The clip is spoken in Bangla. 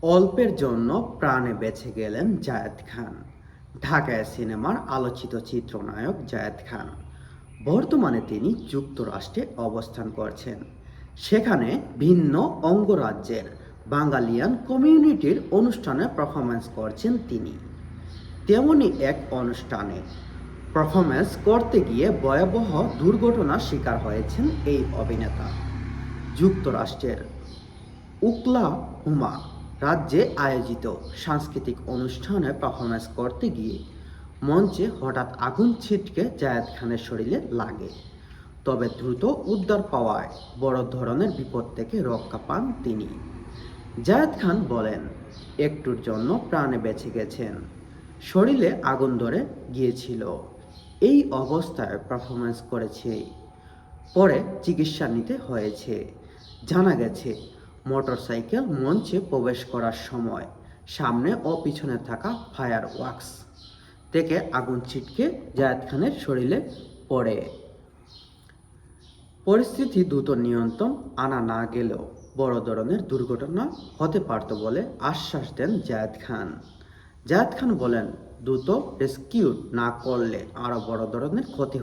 অল্পের জন্য প্রাণে বেঁচে গেলেন জায়েদ খান। ঢাকায় সিনেমার আলোচিত চিত্রনায়ক জায়েদ খান বর্তমানে তিনি যুক্তরাষ্ট্রে অবস্থান করছেন। সেখানে ভিন্ন অঙ্গরাজ্যের বাঙালিয়ান কমিউনিটির অনুষ্ঠানে পারফরমেন্স করছেন তিনি। তেমনি এক অনুষ্ঠানে পারফরমেন্স করতে গিয়ে ভয়াবহ দুর্ঘটনার শিকার হয়েছেন এই অভিনেতা। যুক্তরাষ্ট্রের ওকলাহোমা রাজ্যে আয়োজিত সাংস্কৃতিক অনুষ্ঠানে পারফরমেন্স করতে গিয়ে মঞ্চে হঠাৎ আগুন ছিটকে জায়েদ খানের শরীরে লাগে। তবে দ্রুত উদ্ধার পাওয়ায় বড় ধরনের বিপদ থেকে রক্ষা পান তিনি। জায়েদ খান বলেন, একটুর জন্য প্রাণে বেঁচে গেছেন। শরীরে আগুন ধরে গিয়েছিল, এই অবস্থায় পারফরমেন্স করেছি, পরে চিকিৎসা নিতে হয়েছে। জানা গেছে, মোটরসাইকেল মঞ্চে প্রবেশ করার সময় সামনে ও পিছনে থাকা ফায়ার ওয়ার্কস থেকে আগুন ছিটকে জায়েদ খানের শরীরে পড়ে। পরিস্থিতি দ্রুত নিয়ন্ত্রণ আনা না গেলেও বড় ধরনের দুর্ঘটনা হতে পারত বলে আশ্বাস দেন জায়েদ খান। জায়েদ খান বলেন, দ্রুত রেস্কিউ না করলে আরও বড় ধরনের ক্ষতি